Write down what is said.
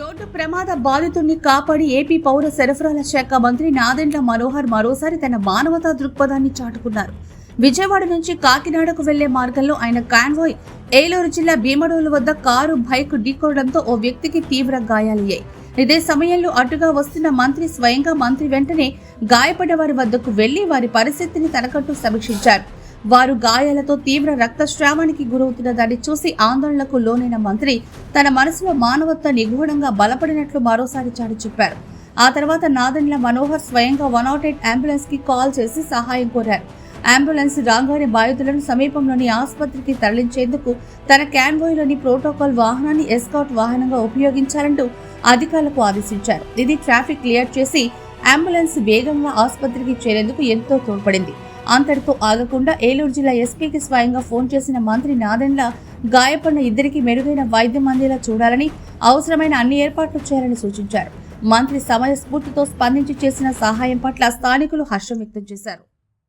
Road ప్రమాద బాధితుడిని కాపాడి AP పౌర సరఫరాల శాఖ మంత్రి నాదెండ్ల మనోహర్ మరోసారి తన మానవతా దృక్పథాన్ని చాటుకున్నారు. విజయవాడ నుంచి కాకినాడకు వెళ్లే మార్గంలో ఆయన కాన్వాయ్ ఏలూరు జిల్లా భీమడోలు వద్ద కారు బైక్ ఢీకొనడంతో ఓ వ్యక్తికి తీవ్ర గాయాలయ్యాయి. ఇదే సమయంలో అటుగా వస్తున్న మంత్రి స్వయంగా మంత్రి వెంటనే గాయపడ్డ వారి వద్దకు వెళ్లి వారి పరిస్థితిని తనకంటూ సమీక్షించారు. వారు గాయాలతో తీవ్ర రక్తస్రావానికి గురవుతున్న దాన్ని చూసి ఆందోళనకు లోనైన మంత్రి తన మనసులో మానవత్వ నిగూఢంగా బలపడినట్లు మరోసారి చాటి చెప్పారు. ఆ తర్వాత నాదెండ్ల మనోహర్ స్వయంగా 108 అంబులెన్స్ కి కాల్ చేసి సహాయం కోరారు. అంబులెన్స్ రాగానే బాధితులను సమీపంలోని ఆసుపత్రికి తరలించేందుకు తన కాన్వాయ్లోని ప్రోటోకాల్ వాహనాన్ని ఎస్కాట్ వాహనంగా ఉపయోగించాలంటూ అధికారులకు ఆదేశించారు. ఇది ట్రాఫిక్ క్లియర్ చేసి అంబులెన్స్ వేగంగా ఆసుపత్రికి చేరేందుకు ఎంతో తోడ్పడింది. అంతటితో ఆగకుండా ఏలూరు జిల్లా ఎస్పీకి స్వయంగా ఫోన్ చేసిన మంత్రి నాదెండ్ల గాయపడిన ఇద్దరికి మెరుగైన వైద్యం అందేలా చూడాలని, అవసరమైన అన్ని ఏర్పాట్లు చేయాలని సూచించారు. మంత్రి సమయస్ఫూర్తితో స్పందించి చేసిన సహాయం పట్ల స్థానికులు హర్షం వ్యక్తం చేశారు.